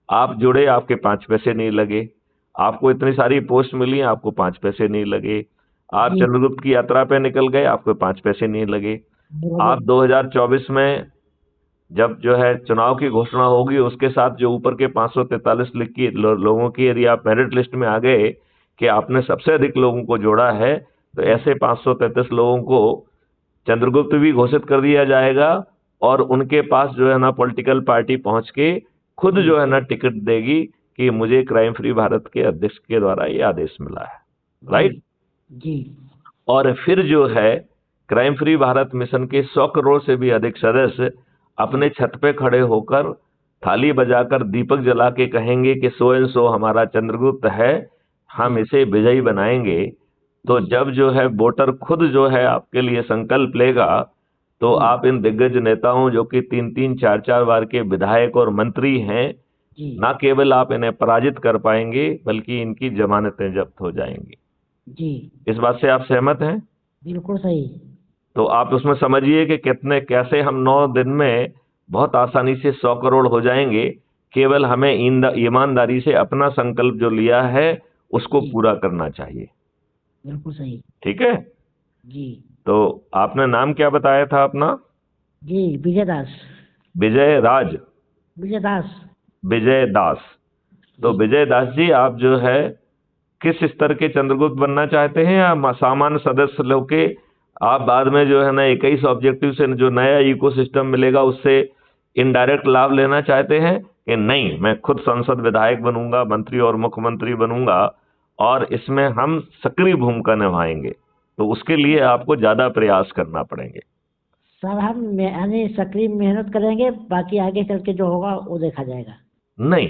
आप जुड़े, आपके 5 पैसे नहीं लगे, आपको इतनी सारी पोस्ट मिली, आपको 5 पैसे नहीं लगे, आप जी चंद्रगुप्त की यात्रा पे निकल गए, आपको 5 पैसे नहीं लगे। बरोबर। आप 2024 में जब जो है चुनाव की घोषणा होगी उसके साथ जो ऊपर के 543 लोगों की यदि आप मेरिट लिस्ट में आ गए कि आपने सबसे अधिक लोगों को जोड़ा है, तो जी ऐसे 533 लोगों को चंद्रगुप्त भी घोषित कर दिया जाएगा, और उनके पास जो है ना पॉलिटिकल पार्टी पहुंच के खुद जी जो है ना टिकट देगी कि मुझे क्राइम फ्री भारत के अध्यक्ष के द्वारा ये आदेश मिला है, जी राइट। जी और फिर जो है क्राइम फ्री भारत मिशन के 100 करोड़ से भी अधिक सदस्य जी अपने छत पे खड़े होकर थाली बजाकर दीपक जला के कहेंगे कि सो एंड सो हमारा चंद्रगुप्त है, हम जी इसे विजयी बनाएंगे। तो जी जब जो है वोटर खुद जो है आपके लिए संकल्प लेगा, तो जी आप इन दिग्गज नेताओं जो कि 3-3, 4-4 बार के विधायक और मंत्री हैं, जी ना केवल आप इन्हें पराजित कर पाएंगे बल्कि इनकी जमानतें जब्त हो जाएंगी। जी इस बात से आप सहमत हैं? बिल्कुल सही। तो आप उसमें समझिए कि कितने कैसे हम 9 दिन में बहुत आसानी से 100 करोड़ हो जाएंगे, केवल हमें ईमानदारी से अपना संकल्प जो लिया है उसको जी पूरा करना चाहिए। बिल्कुल सही। ठीक है? जी तो आपने नाम क्या बताया था अपना? जी विजय दास। विजय राज। विजय दास। विजय दास। तो जी विजय दास जी, आप जो है किस स्तर के चंद्रगुप्त बनना चाहते हैं, या सामान्य सदस्य लोग के आप बाद में जो है ना 21 ऑब्जेक्टिव से जो नया इकोसिस्टम मिलेगा उससे इनडायरेक्ट लाभ लेना चाहते हैं, कि नहीं मैं खुद संसद विधायक बनूंगा, मंत्री और मुख्यमंत्री बनूंगा और इसमें हम सक्रिय भूमिका निभाएंगे, तो उसके लिए आपको ज्यादा प्रयास करना पड़ेंगे। सर हम यानी सक्रिय मेहनत करेंगे, बाकी आगे चल के जो होगा वो देखा जाएगा। नहीं,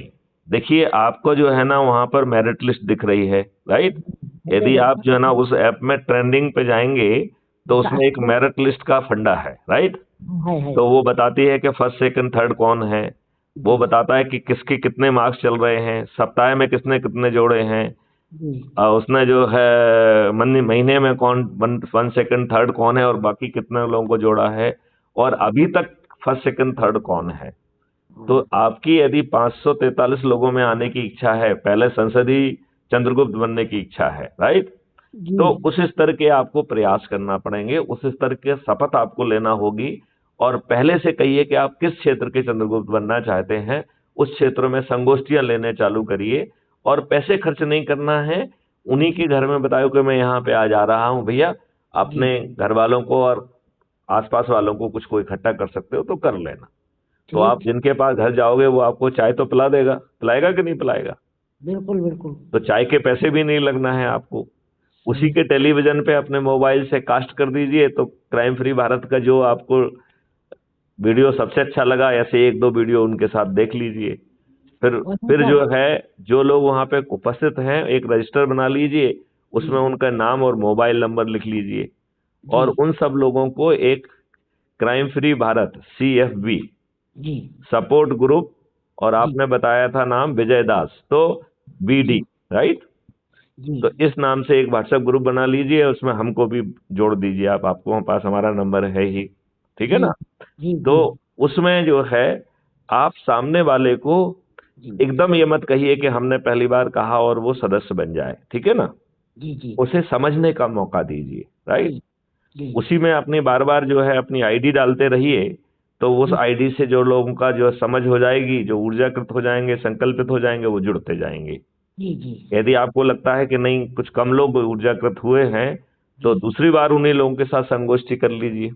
देखिए आपको जो है ना वहां पर मेरिट लिस्ट दिख रही है, राइट। यदि आप जो है ना उस ऐप में ट्रेंडिंग पे जाएंगे तो उसमें एक मेरिट लिस्ट का फंडा है, राइट। है। तो वो बताती है कि फर्स्ट सेकंड थर्ड कौन है, वो जी बताता है कि किसके कितने मार्क्स चल रहे हैं, सप्ताह में किसने कितने जोड़े हैं, जी उसने जो है महीने में कौन वन सेकंड थर्ड कौन है और बाकी कितने लोगों को जोड़ा है, और अभी तक फर्स्ट सेकंड थर्ड कौन है। तो आपकी यदि 543 लोगों में आने की इच्छा है, पहले संसदीय चंद्रगुप्त बनने की इच्छा है, राइट, जी तो उस स्तर के आपको प्रयास करना पड़ेंगे, उस स्तर के शपथ आपको लेना होगी। और पहले से कहिए कि आप किस क्षेत्र के चंद्रगुप्त बनना चाहते हैं, उस क्षेत्र में संगोष्ठियां लेने चालू करिए। और पैसे खर्च नहीं करना है, उन्हीं के घर में बताओ कि मैं यहाँ पे आ जा रहा हूँ भैया, जी अपने घर वालों को और आसपास वालों को कुछ को इकट्ठा कर सकते हो तो कर लेना। तो आप ठीक। जिनके पास घर जाओगे वो आपको चाय तो पिला देगा, पिलाएगा कि नहीं पिलाएगा। बिल्कुल बिल्कुल। तो चाय के पैसे भी नहीं लगना है आपको, उसी सही। के टेलीविजन पे अपने मोबाइल से कास्ट कर दीजिए। तो क्राइम फ्री भारत का जो आपको वीडियो सबसे अच्छा लगा, ऐसे एक दो वीडियो उनके साथ देख लीजिए। फिर वैसे फिर जो सर। है जो लोग वहां पे उपस्थित हैं एक रजिस्टर बना लीजिए, जी उसमें उनका नाम और मोबाइल नंबर लिख लीजिए, जी और उन सब लोगों को एक क्राइम फ्री भारत CFB जी सपोर्ट ग्रुप, और जी आपने बताया था नाम विजय दास, तो BD, जी राइट। जी तो इस नाम से एक व्हाट्सएप ग्रुप बना लीजिए, उसमें हमको भी जोड़ दीजिए, आप आपको पास हमारा नंबर है ही, ठीक है जी ना। जी तो जी उसमें जो है आप सामने वाले को जी एकदम ये मत कहिए कि हमने पहली बार कहा और वो सदस्य बन जाए, ठीक है ना। जी जी उसे समझने का मौका दीजिए, राइट। जी जी उसी में अपनी बार बार जो है अपनी आईडी डालते रहिए, तो उस जी आईडी से जो लोगों का जो समझ हो जाएगी, जो ऊर्जाकृत हो जाएंगे, संकल्पित हो जाएंगे, वो जुड़ते जाएंगे। जी जी यदि आपको लगता है कि नहीं कुछ कम लोग ऊर्जाकृत हुए हैं, तो जी दूसरी बार उन्हीं लोगों के साथ संगोष्ठी कर लीजिए।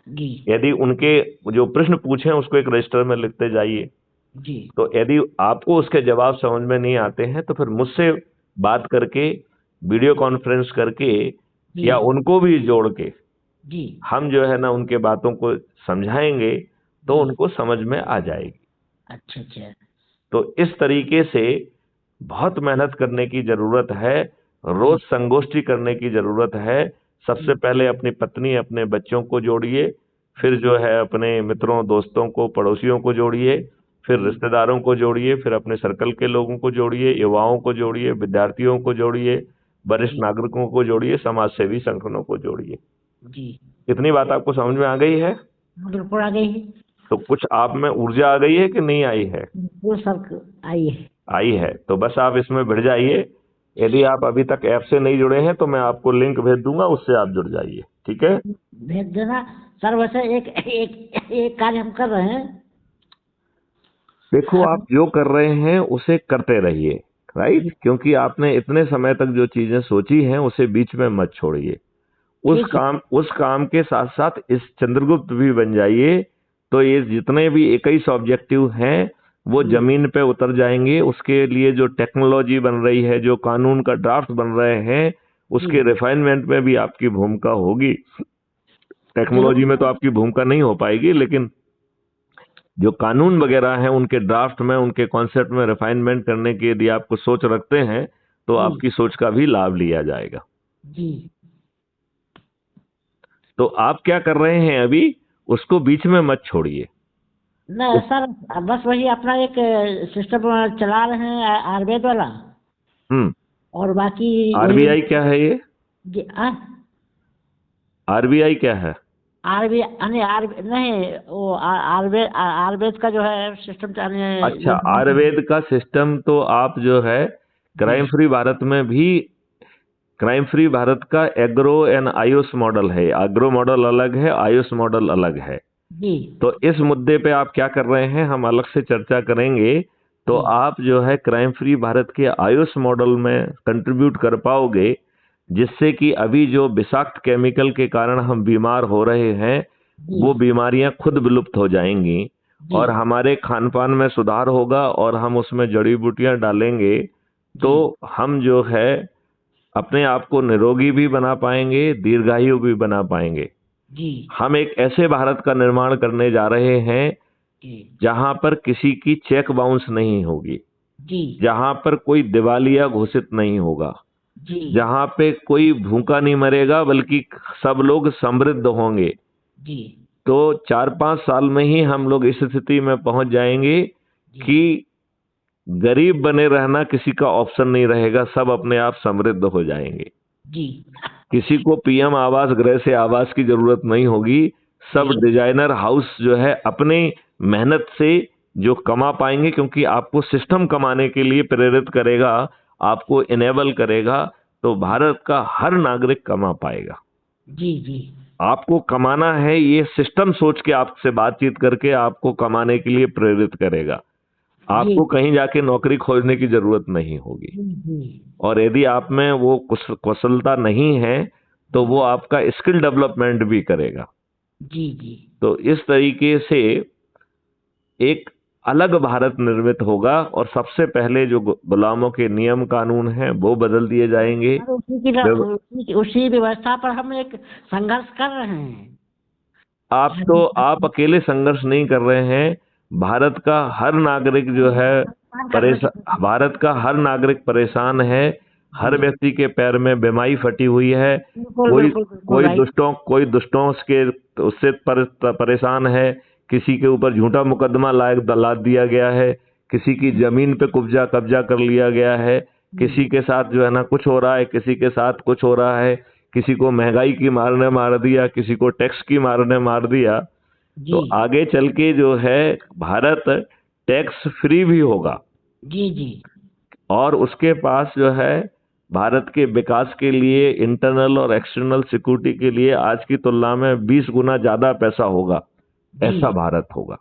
जी यदि उनके जो प्रश्न पूछे उसको एक रजिस्टर में लिखते जाइए। जी तो यदि आपको उसके जवाब समझ में नहीं आते हैं तो फिर मुझसे बात करके, वीडियो कॉन्फ्रेंस करके, जी या उनको भी जोड़ के जी हम जो है ना उनके बातों को समझाएंगे, तो जी उनको समझ में आ जाएगी। अच्छा अच्छा। तो इस तरीके से बहुत मेहनत करने की जरूरत है, रोज जी संगोष्ठी करने की जरूरत है। सबसे जी पहले अपनी पत्नी अपने बच्चों को जोड़िए, फिर जी जो है अपने मित्रों दोस्तों को पड़ोसियों को जोड़िए, फिर जी रिश्तेदारों को जोड़िए, फिर अपने सर्कल के लोगों को जोड़िए, युवाओं को जोड़िए, विद्यार्थियों को जोड़िए, वरिष्ठ जी नागरिकों को जोड़िए, समाज सेवी संगठनों को जोड़िए। जी इतनी बात आपको समझ में आ गई है? बिल्कुल आ गई है। तो कुछ आप में ऊर्जा आ गई है कि नहीं आई है? बिल्कुल सर आई है। आई है तो बस आप इसमें भिड़ जाइए। यदि आप अभी तक ऐप से नहीं जुड़े हैं तो मैं आपको लिंक भेज दूंगा, उससे आप जुड़ जाइए, ठीक है। भेज देना। सर वैसे एक एक एक कार्य हम कर रहे हैं। देखो आप हम जो कर रहे हैं उसे करते रहिए, राइट, जी क्योंकि आपने इतने समय तक जो चीजें सोची हैं उसे बीच में मत छोड़िए। ठीक है। उस काम के साथ साथ इस चंद्रगुप्त भी बन जाइए, तो ये जितने भी 21 ऑब्जेक्टिव हैं वो जी जमीन पे उतर जाएंगे। उसके लिए जो टेक्नोलॉजी बन रही है, जो कानून का ड्राफ्ट बन रहे हैं, जी उसके रिफाइनमेंट में भी आपकी भूमिका होगी। जरूर टेक्नोलॉजी में तो आपकी भूमिका नहीं हो पाएगी, लेकिन जो कानून वगैरह हैं उनके ड्राफ्ट में, उनके कॉन्सेप्ट में रिफाइनमेंट करने की यदि आप कुछ सोच रखते हैं तो जी आपकी सोच का भी लाभ लिया जाएगा। जी। तो आप क्या कर रहे हैं अभी, उसको बीच में मत छोड़िए। न सर, बस वही अपना एक सिस्टम चला रहे हैं आयुर्वेद वाला। हम्म। और बाकी वही RBI क्या है ये? RBI क्या है? आरबी नहीं आर नहीं वो आयुर्वेद आयुर्वेद का जो है सिस्टम चलने अच्छा, आयुर्वेद का सिस्टम तो आप जो है जी क्राइम फ्री भारत में भी, क्राइम फ्री भारत का एग्रो एंड आयुष मॉडल है। एग्रो मॉडल अलग है, आयुष मॉडल अलग है। जी तो इस मुद्दे पे आप क्या कर रहे हैं हम अलग से चर्चा करेंगे। तो जी आप जो है क्राइम फ्री भारत के आयुष मॉडल में कंट्रीब्यूट कर पाओगे, जिससे कि अभी जो विषाक्त केमिकल के कारण हम बीमार हो रहे हैं जी वो बीमारियां खुद विलुप्त हो जाएंगी, जी और हमारे खान पान में सुधार होगा, और हम उसमें जड़ी बूटियां डालेंगे तो जी हम जो है अपने आप को निरोगी भी बना पाएंगे, दीर्घायु भी बना पाएंगे। जी हम एक ऐसे भारत का निर्माण करने जा रहे हैं जी जहां पर किसी की चेक बाउंस नहीं होगी, जी जहां पर कोई दिवालिया घोषित नहीं होगा, जी जहां पे कोई भूखा नहीं मरेगा बल्कि सब लोग समृद्ध होंगे। जी तो 4-5 साल में ही हम लोग इस स्थिति में पहुंच जाएंगे जी कि गरीब बने रहना किसी का ऑप्शन नहीं रहेगा, सब अपने आप समृद्ध हो जाएंगे। जी किसी को पीएम आवास गृह से आवास की जरूरत नहीं होगी, सब जी डिजाइनर हाउस जो है अपने मेहनत से जो कमा पाएंगे, क्योंकि आपको सिस्टम कमाने के लिए प्रेरित करेगा, आपको इनेबल करेगा, तो भारत का हर नागरिक कमा पाएगा। जी जी आपको कमाना है, ये सिस्टम सोच के आपसे बातचीत करके आपको कमाने के लिए प्रेरित करेगा। जी आपको कहीं जाके नौकरी खोजने की जरूरत नहीं होगी। जी और यदि आप में वो कुशलता नहीं है तो वो आपका स्किल डेवलपमेंट भी करेगा। जी जी तो इस तरीके से एक अलग भारत निर्मित होगा और सबसे पहले जो गुलामों के नियम कानून हैं वो बदल दिए जाएंगे। और व्यव- उसी व्यवस्था पर हम एक संघर्ष कर रहे हैं। आप अकेले संघर्ष नहीं कर रहे हैं। भारत का हर नागरिक जो है पाकिस्तान का जो भारत का हर नागरिक परेशान है। हर जी व्यक्ति के पैर में बीमारी फटी हुई है। बिल्कुल कोई बिल्कुल बिल्कुल राइट। कोई दुष्टों के उससे परेशान है। किसी के ऊपर झूठा मुकदमा लाद दिया गया है। किसी की जमीन पे कब्जा कर लिया गया है। किसी के साथ जो है ना कुछ हो रहा है, किसी के साथ कुछ हो रहा है। किसी को महंगाई की मार ने मार दिया, किसी को टैक्स की मार ने मार दिया। तो जी आगे चल के जो है भारत टैक्स फ्री भी होगा जी जी और उसके पास जो है भारत के विकास के लिए इंटरनल और एक्सटर्नल सिक्योरिटी के लिए आज की तुलना में 20 गुना ज्यादा पैसा होगा। जी ऐसा भारत होगा।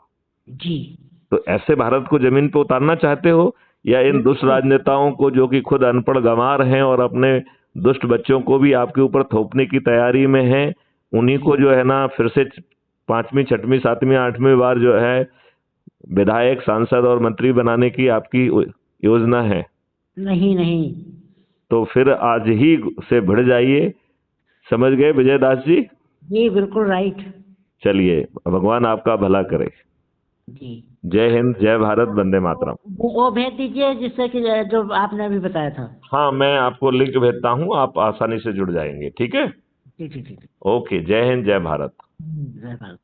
जी तो ऐसे भारत को जमीन पे उतारना चाहते हो या इन दुष्ट बिल्कुल राजनेताओं को जो कि खुद अनपढ़ गंवार हैं और अपने दुष्ट बच्चों को भी आपके ऊपर थोपने की तैयारी में हैं, उन्हीं को जो है ना फिर से 5वीं 6वीं 7वीं 8वीं बार जो है विधायक सांसद और मंत्री बनाने की आपकी योजना है? नहीं नहीं तो फिर आज ही से भिड़ जाइए। समझ गए विजय दास जी? जी बिल्कुल राइट। चलिए, भगवान आपका भला करे। जी जय हिंद, जय भारत, वंदे मातरम। वो भेज दीजिए जिससे कि जो आपने अभी बताया था। हाँ, मैं आपको लिंक भेजता हूँ, आप आसानी से जुड़ जाएंगे। ठीक है? जी जी जी ओके, जय हिंद, जय भारत। जय भारत।